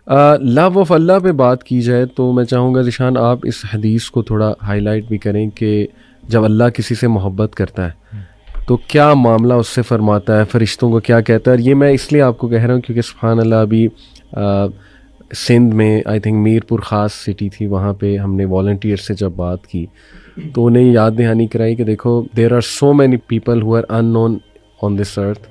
Love of اللہ پہ بات کی جائے تو میں چاہوں گا ذیشان آپ اس حدیث کو تھوڑا ہائی لائٹ بھی کریں کہ جب اللہ کسی سے محبت کرتا ہے تو کیا معاملہ اس سے فرماتا ہے, فرشتوں کو کیا کہتا ہے. اور یہ میں اس لیے آپ کو کہہ رہا ہوں کیونکہ سبحان اللہ ابھی سندھ میں آئی تھنک میر پور خاص سٹی تھی, وہاں پہ ہم نے والنٹیئر سے جب بات کی تو انہیں یاد دہانی کرائی کہ دیکھو there are so many people who are unknown on this earth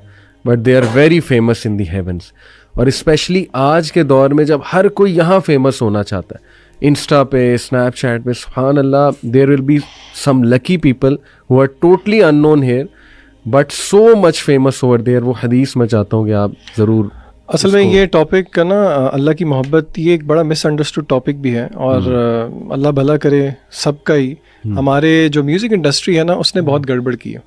but they are very famous in the heavens. اور اسپیشلی آج کے دور میں جب ہر کوئی یہاں فیمس ہونا چاہتا ہے, انسٹا پہ, اسنیپ چیٹ پہ, سبحان اللہ there will be some lucky people who are totally unknown here but so much famous over there. وہ حدیث میں چاہتا ہوں کہ آپ ضرور. اصل میں یہ ٹاپک کا نا اللہ کی محبت یہ ایک بڑا مس انڈرسٹوڈ ٹاپک بھی ہے, اور اللہ بھلا کرے سب کا ہی. ہمارے جو میوزک انڈسٹری ہے نا اس نے بہت گڑبڑ کی ہے.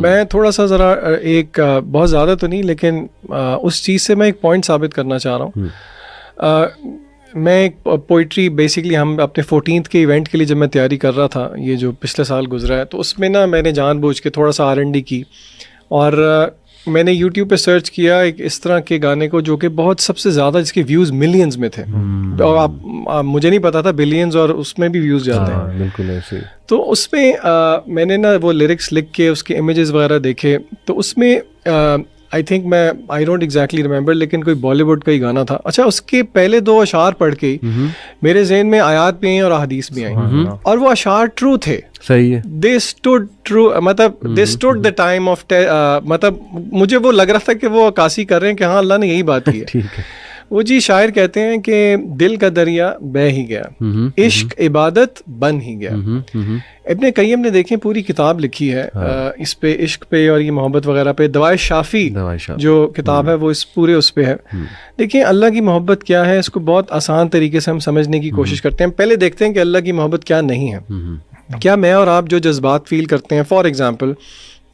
میں تھوڑا سا ذرا ایک بہت زیادہ تو نہیں لیکن اس چیز سے میں ایک پوائنٹ ثابت کرنا چاہ رہا ہوں. میں ایک پوئٹری بیسکلی ہم اپنے 14th کے ایونٹ کے لیے جب میں تیاری کر رہا تھا, یہ جو پچھلے سال گزرا ہے, تو اس میں نا میں نے جان بوجھ کے تھوڑا سا R&D کی, اور میں نے یوٹیوب پہ سرچ کیا ایک اس طرح کے گانے کو جو کہ بہت سب سے زیادہ جس کے ویوز ملینز میں تھے, اور آپ مجھے نہیں پتا تھا بلینز اور اس میں بھی ویوز جاتے ہیں. بالکل ایسے. تو اس میں نے نا وہ لیرکس لکھ کے اس کے امیجز وغیرہ دیکھے, تو اس میں آئی تھنک میں آئی ڈونٹ ایگزیکٹلی ریمبر لیکن کوئی بالی ووڈ کا ہی گانا تھا. اچھا, اس کے پہلے 2 اشعار پڑھ کے میرے ذہن میں آیات بھی ہیں اور احادیث بھی آئیں, اور وہ اشعار ٹرو تھے. صحیح ہے. دے اسٹوڈ ٹرو, مطلب دے اسٹوڈ دا ٹائم آف, مطلب مجھے وہ لگ رہا تھا کہ وہ عکاسی کر رہے ہیں کہ ہاں اللہ نے یہی بات کی ہے. ٹھیک ہے. وہ جی شاعر کہتے ہیں کہ دل کا دریا بہہ ہی گیا, عشق عبادت بن ہی گیا. ابن قیم نے دیکھیں پوری کتاب لکھی ہے اس پہ, عشق پہ اور یہ محبت وغیرہ پہ. دوائے شافی جو کتاب ہے وہ اس پورے اس پہ ہے. دیکھیں اللہ کی محبت کیا ہے, اس کو بہت آسان طریقے سے ہم سمجھنے کی کوشش کرتے ہیں. پہلے دیکھتے ہیں کہ اللہ کی محبت کیا نہیں ہے. کیا میں اور آپ جو جذبات فیل کرتے ہیں, فار ایگزامپل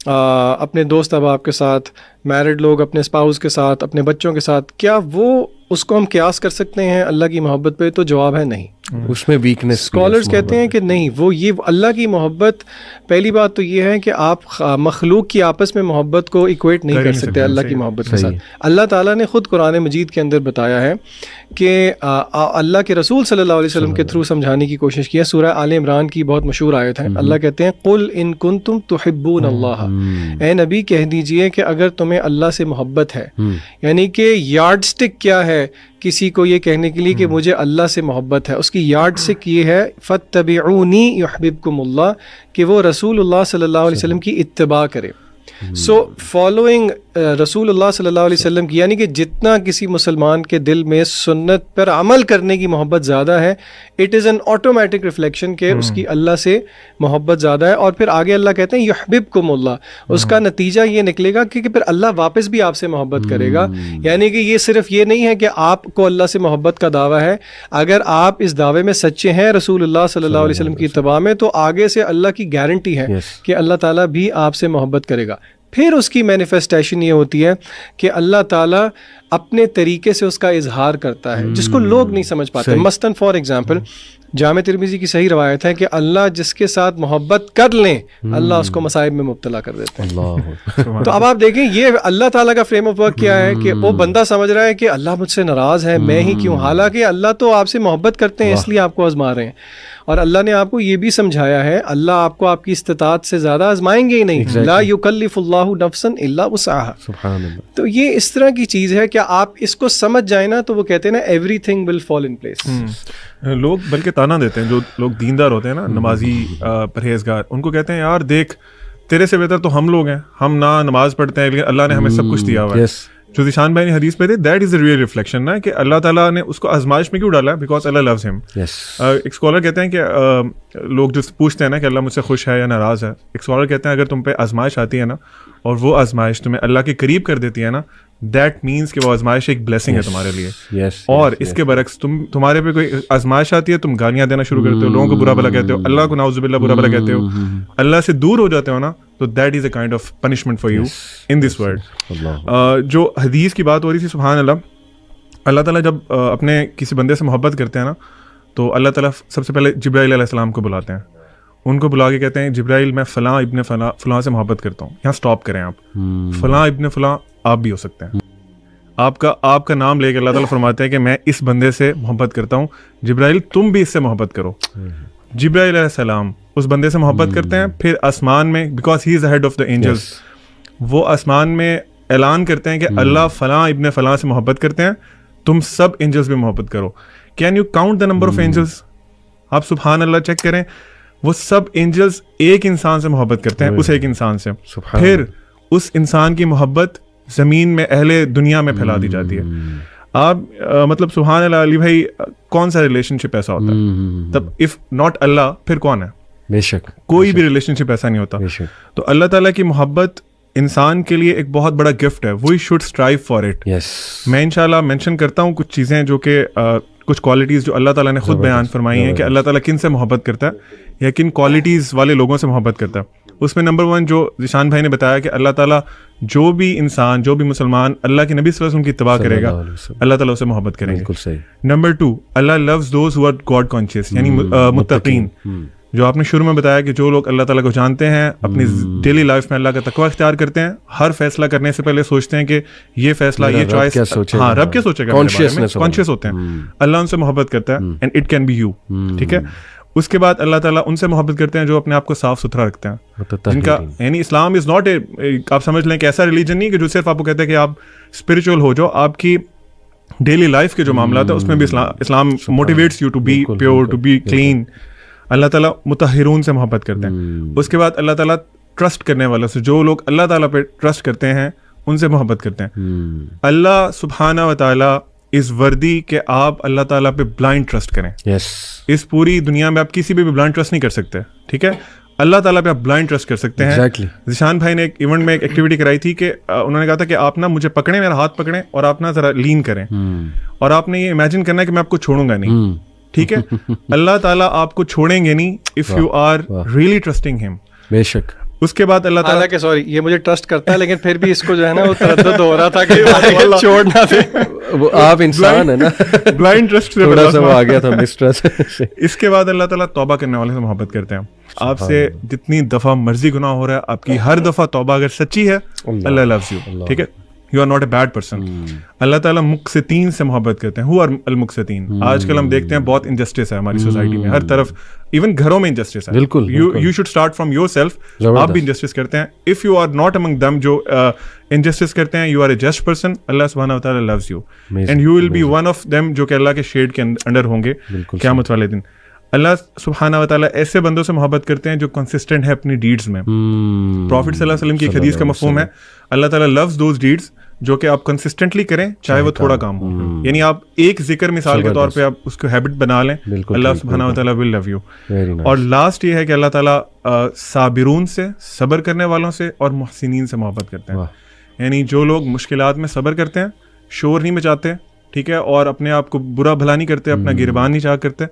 اپنے دوست احباب کے ساتھ, میرڈ لوگ اپنے اسپاؤس کے ساتھ, اپنے بچوں کے ساتھ, کیا وہ اس کو ہم قیاس کر سکتے ہیں اللہ کی محبت پہ؟ تو جواب ہے نہیں. اس میں ویکنس. اسکالرز کہتے ہیں کہ نہیں, وہ یہ اللہ کی محبت, پہلی بات تو یہ ہے کہ آپ مخلوق کی آپس میں محبت کو ایکویٹ نہیں کر سکتے اللہ کی محبت کے ساتھ. اللہ تعالیٰ نے خود قرآن مجید کے اندر بتایا ہے کہ اللہ کے رسول صلی اللہ علیہ وسلم کے تھرو سمجھانے کی کوشش کی ہے. سورہ آل عمران کی بہت مشہور آیت ہے. اللہ کہتے ہیں قل ان کنتم تحبون اللہ, اے نبی کہہ دیجئے کہ اگر تمہیں اللہ سے محبت ہے, یعنی کہ یارڈ سٹک کیا ہے کسی کو یہ کہنے کے لیے کہ مجھے اللہ سے محبت ہے, اس کی یارڈ سٹک یہ ہے فاتبعونی یحببکم اللہ, کہ وہ رسول اللہ صلی اللہ علیہ وسلم کی اتباع کرے. سو فالوئنگ رسول اللہ صلی اللہ علیہ وسلم کی, یعنی کہ جتنا کسی مسلمان کے دل میں سنت پر عمل کرنے کی محبت زیادہ ہے, it is an automatic reflection کہ اس کی اللہ سے محبت زیادہ ہے. اور پھر آگے اللہ کہتے ہیں یحببکم اللہ, اس کا نتیجہ یہ نکلے گا کہ پھر اللہ واپس بھی آپ سے محبت کرے گا. یعنی کہ یہ صرف یہ نہیں ہے کہ آپ کو اللہ سے محبت کا دعویٰ ہے, اگر آپ اس دعوے میں سچے ہیں رسول اللہ صلی اللہ علیہ وسلم کی اتباع میں, تو آگے سے اللہ کی گارنٹی ہے کہ اللہ تعالیٰ بھی آپ سے محبت کرے گا. پھر اس کی مینیفیسٹیشن یہ ہوتی ہے کہ اللہ تعالیٰ اپنے طریقے سے اس کا اظہار کرتا ہے جس کو لوگ نہیں سمجھ پاتے. مثلاً فار ایگزامپل جامع ترمذی کی صحیح روایت ہے کہ اللہ جس کے ساتھ محبت کر لیں اللہ اس کو مصائب میں مبتلا کر دیتے ہیں. تو اب آپ دیکھیں یہ اللہ تعالیٰ کا فریم آف ورک کیا ہے کہ وہ بندہ سمجھ رہا ہے کہ اللہ مجھ سے ناراض ہے, میں ہی کیوں, حالانکہ اللہ تو آپ سے محبت کرتے ہیں اس لیے آپ کو آزما رہے ہیں. اور اللہ نے آپ کو یہ بھی سمجھایا ہے اللہ آپ کو آپ کی استطاعت سے زیادہ آزمائیں گے ہی نہیں. لا یکلف اللہ نفسا الا وسعها. تو یہ اس طرح کی چیز ہے کہ آپ اس کو سمجھ جائیں نا, تو وہ کہتے ہیں نا every thing will fall in place. لوگ بلکہ تانا دیتے ہیں, جو لوگ دیندار ہوتے ہیں نا, نمازی پرہیزگار, ان کو کہتے ہیں یار دیکھ تیرے سے بہتر تو ہم لوگ ہیں, ہم نہ نماز پڑھتے ہیں لیکن اللہ نے ہمیں سب کچھ دیا ہوا ہے. جو ذیشان بھائی نے حدیث پہ تھے, that is the real reflection نا, کہ اللہ تعالیٰ نے اس کو آزمائش میں کیوں ڈالا ہے, بیکاز اللہ لوز ہم. ایک اسکالر کہتے ہیں کہ لوگ جو پوچھتے ہیں نا کہ اللہ مجھ سے خوش ہے یا ناراض ہے, ایک اسکالر کہتے ہیں اگر تم پہ آزمائش آتی ہے نا اور وہ آزمائش تمہیں اللہ کے قریب کر دیتی ہے نا, دیٹ مینس کہ وہ آزمائش ایک بلیسنگ ہے تمہارے لیے. اور اس کے برعکس تمہارے پہ کوئی آزمائش آتی ہے, تم گالیاں دینا شروع کرتے ہو, لوگوں کو برا بھلا کہتے ہو, اللہ کو نعوذ باللہ برا بھلا کہتے ہو, اللہ سے دور ہو جاتے ہو نا, تو that is a kind of punishment for you in this world. جو حدیث کی بات ہو رہی تھی, سبحان اللہ, اللہ تعالیٰ جب اپنے کسی بندے سے محبت کرتے ہیں نا, تو اللہ تعالیٰ سب سے پہلے جبرائیل علیہ السلام کو بلاتے ہیں. ان کو بلا کے کہتے ہیں جبرائیل میں فلاں ابن فلاں سے محبت کرتا ہوں, یہاں اسٹاپ کریں آپ, فلاں ابن فلاں آپ بھی ہو سکتے ہیں. آپ کا نام لے کے اللہ تعالیٰ فرماتے ہیں کہ میں اس بندے سے محبت کرتا ہوں، جبرائیل تم بھی اس سے محبت کرو. جبرائیل علیہ السلام اس بندے سے محبت کرتے ہیں. پھر آسمان میں because he is the head of the angels, وہ آسمان میں اعلان کرتے ہیں کہ اللہ فلاں ابن فلاں سے محبت کرتے ہیں، تم سب اینجلس بھی محبت کرو. Can you count the number of angels? آپ سبحان اللہ چیک کریں، وہ سب اینجلس ایک انسان سے محبت کرتے ہیں، اس ایک انسان سے. پھر اس انسان کی محبت زمین میں اہل دنیا میں پھیلا دی جاتی ہے. آپ مطلب سبحان اللہ علی بھائی، کون سا ریلیشن شپ ایسا ہوتا ہے؟ تب اف ناٹ اللہ پھر کون ہے؟ بے شک کوئی بھی ریلیشن شپ ایسا نہیں ہوتا. تو اللہ تعالیٰ کی محبت انسان کے لیے ایک بہت بڑا گفٹ ہے. We should strive for it. میں انشاءاللہ مینشن کرتا ہوں کچھ چیزیں جو کہ کچھ کوالٹیز جو اللہ تعالیٰ نے خود بیان فرمائی ہیں کہ اللہ تعالیٰ کن سے محبت کرتا ہے یا کن کوالٹیز والے لوگوں سے محبت کرتا ہے. اس میں نمبر 1 جو ذیشان بھائی نے بتایا کہ اللہ تعالیٰ جو بھی انسان، جو بھی مسلمان اللہ کے نبی صلی اللہ علیہ وسلم کی اتباع کرے گا، اللہ تعالیٰ اسے محبت کریں گے. نمبر 2 اللہ loves those who are God conscious, یعنی متقین. جو آپ نے شروع میں بتایا کہ جو لوگ اللہ تعالیٰ کو جانتے ہیں، اپنی ڈیلی لائف میں اللہ کا تقوی اختیار کرتے ہیں، ہر فیصلہ کرنے سے پہلے سوچتے ہیں کہ یہ فیصلہ، یہ چوائس، ہاں رب کیا سوچے گا، کانشیس ہوتے ہیں. اللہ ان سے محبت کرتا ہے and it can be you. ٹھیک ہے. اس کے بعد اللہ تعالیٰ ان سے محبت کرتے ہیں جو اپنے آپ کو صاف ستھرا رکھتے ہیں، جن کا یعنی اسلام از ناٹ اے، آپ سمجھ لیں کہ ایسا ریلیجن نہیں کہ جو صرف آپ کو کہتے ہیں کہ آپ اسپرچل ہو جاؤ، آپ کی ڈیلی لائف کے جو معاملات ہیں اس میں بھی Islam motivates you to be pure, to be clean. Allah تعالیٰ مطہرون سے محبت کرتے ہیں. اس کے بعد اللہ تعالیٰ ٹرسٹ کرنے والوں سے، جو لوگ اللہ تعالیٰ پہ ٹرسٹ کرتے ہیں ان سے محبت کرتے ہیں. اللہ سبحانہ و تعالیٰ از وردی کہ آپ اللہ تعالیٰ پہ بلائنڈ ٹرسٹ کریں. اس پوری دنیا میں آپ کسی پہ بھی بلائنڈ ٹرسٹ نہیں کر سکتے. ٹھیک ہے. اللہ تعالیٰ پہ آپ بلائنڈ ٹرسٹ کر سکتے ہیں. ذیشان بھائی نے ایک ایونٹ میں ایک ایکٹیویٹی کرائی تھی کہ انہوں نے کہا تھا کہ آپ نا مجھے پکڑیں، میرا ہاتھ پکڑیں اور آپ نا ذرا لین کریں اور آپ نے یہ امیجن کرنا ہے کہ میں آپ کو چھوڑوں گا نہیں. ٹھیک ہے. اللہ تعالیٰ آپ کو چھوڑیں گے نہیں if you are really trusting him. بے شک. اس کے بعد اللہ تعالیٰ کہ سوری یہ مجھے ٹرسٹ کرتا ہے لیکن پھر بھی اس کو جو ہے نا وہ تردد ہو رہا تھا کہ چھوڑنا دے. وہ آپ انسان ہے نا، بلائنڈ ٹرسٹ سے تھوڑا سا وہ آ گیا تھا مسٹرسٹ. اس کے بعد اللہ تعالیٰ توبہ کرنے والے سے محبت کرتے ہیں. آپ سے جتنی دفعہ مرضی گناہ ہو رہا ہے، آپ کی ہر دفعہ توبہ اگر سچی ہے، اللہ لوز یو. ٹھیک ہے. You are not a bad person. Allah تعالیٰ مقسطین سے محبت کرتے ہیں. ہو آر المقسطین. آج کل ہم دیکھتے ہیں بہت انجسٹس ہے ہماری سوسائٹی میں، ہر طرف، ایون گھروں میں انجسٹس ہے. بالکل. You should start from yourself. آپ بھی انجسٹس کرتے ہیں. If you are not among them جو انجسٹس کرتے ہیں، you are a just person. Allah سبحانہ و تعالیٰ loves you and you will be one of them جو کہ اللہ کے شیڈ کے انڈر ہوں گے قیامت والے دن. اللہ سبحانہ و تعالیٰ ایسے بندوں سے محبت کرتے ہیں جو کنسسٹنٹ ہے اپنی ڈیڈز میں. پروفٹ صلی اللہ علیہ وسلم کی ایک حدیث کا مفہوم ہے، اللہ تعالیٰ لوز دوز ڈیڈز جو کہ آپ کنسسٹنٹلی کریں چاہے وہ تھوڑا کام ہو. یعنی آپ ایک ذکر مثال کے طور پہ آپ اس کو ہیبٹ بنا لیں، اللہ سبحانہ و تعالیٰ ول لو یو. اور لاسٹ یہ ہے کہ اللہ تعالیٰ صابرون سے، صبر کرنے والوں سے اور محسنین سے محبت کرتے ہیں. یعنی جو لوگ مشکلات میں صبر کرتے ہیں، شور نہیں مچاتے، ٹھیک ہے، اور اپنے آپ کو برا بھلا نہیں کرتے، اپنا گربان نہیں چاہ کرتے،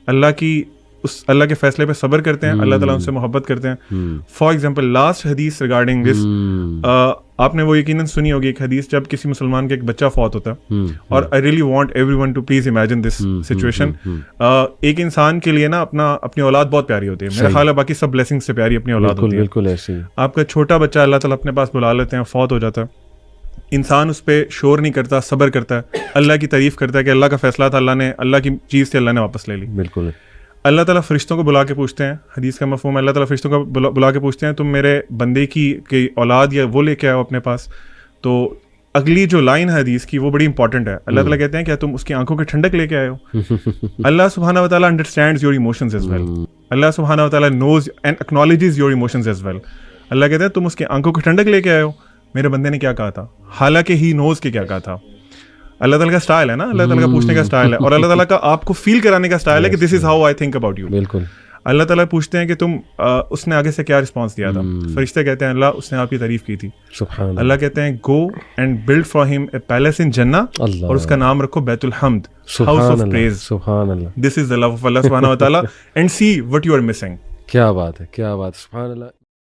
اللہ کے فیصلے پہ صبر کرتے ہیں، اللہ تعالیٰ ان سے محبت کرتے ہیں. فار ایگزامپل لاسٹ حدیث ریگارڈنگ دس، آپ نے وہ یقیناً سنی ہوگی ایک حدیث، جب کسی مسلمان کا ایک بچہ فوت ہوتا ہے، اور I really want everyone to please imagine this situation. ایک انسان کے لیے نا اپنی اولاد بہت پیاری ہوتی ہے. میرا خیال ہے باقی سب بلیسنگ سے پیاری اپنی اولاد ہوتی ہے. بالکل ایسے. آپ کا چھوٹا بچہ اللہ تعالیٰ اپنے پاس بلا لیتے ہیں، فوت ہو جاتا ہے. انسان اس پہ شور نہیں کرتا، صبر کرتا ہے، اللہ کی تعریف کرتا ہے کہ اللہ کا فیصلہ تھا، اللہ نے، اللہ کی چیز سے اللہ نے واپس لے لی. بالکل. اللہ تعالیٰ فرشتوں کو بلا کے پوچھتے ہیں، حدیث کا مفہوم ہے، اللہ تعالیٰ فرشتوں کو بلا کے پوچھتے ہیں تم میرے بندے کی اولاد یا وہ لے کے آؤ اپنے پاس. تو اگلی جو لائن ہے حدیث کی وہ بڑی امپورٹنٹ ہے. اللہ تعالیٰ کہتے ہیں کیا تم اس کی آنکھوں کی ٹھنڈک لے کے آئے ہو؟ اللہ سبحانہ و تعالیٰ understands your emotions as well. Allah سبحانہ و تعالیٰ knows and acknowledges your emotions as well. Allah کہتے ہیں تم اس کی آنکھوں کی ٹھنڈک لے کے آئے ہو. میرے بندے نے کیا کہا تھا، حالانکہ ہی نوز کہ کیا کہا تھا. اللہ تعالیٰ کا اسٹائل ہے نا، اللہ تعالیٰ کا پوچھنے کا اسٹائل ہے، اور اللہ تعالیٰ کا آپ کو فیل کرانے کا اسٹائل ہے کہ this is how I think about you. بالکل. اللہ تعالیٰ پوچھتے ہیں کہ تم اس نے آگے سے کیا رسپانس دیا تھا. فرشتے کہتے ہیں اللہ اس نے آپ کی تعریف کی تھی. اللہ کہتے ہیں گو اینڈ بلڈ فار ہم اے پیلس ان جنہ، اور اس کا نام رکھو بیت الحمد، ہاؤس آف پریز. سبحان اللہ. دس از دی لو آف اللہ سبحانہ و تعالیٰ and see what you are missing. کیا بات ہے، کیا بات. سبحان اللہ.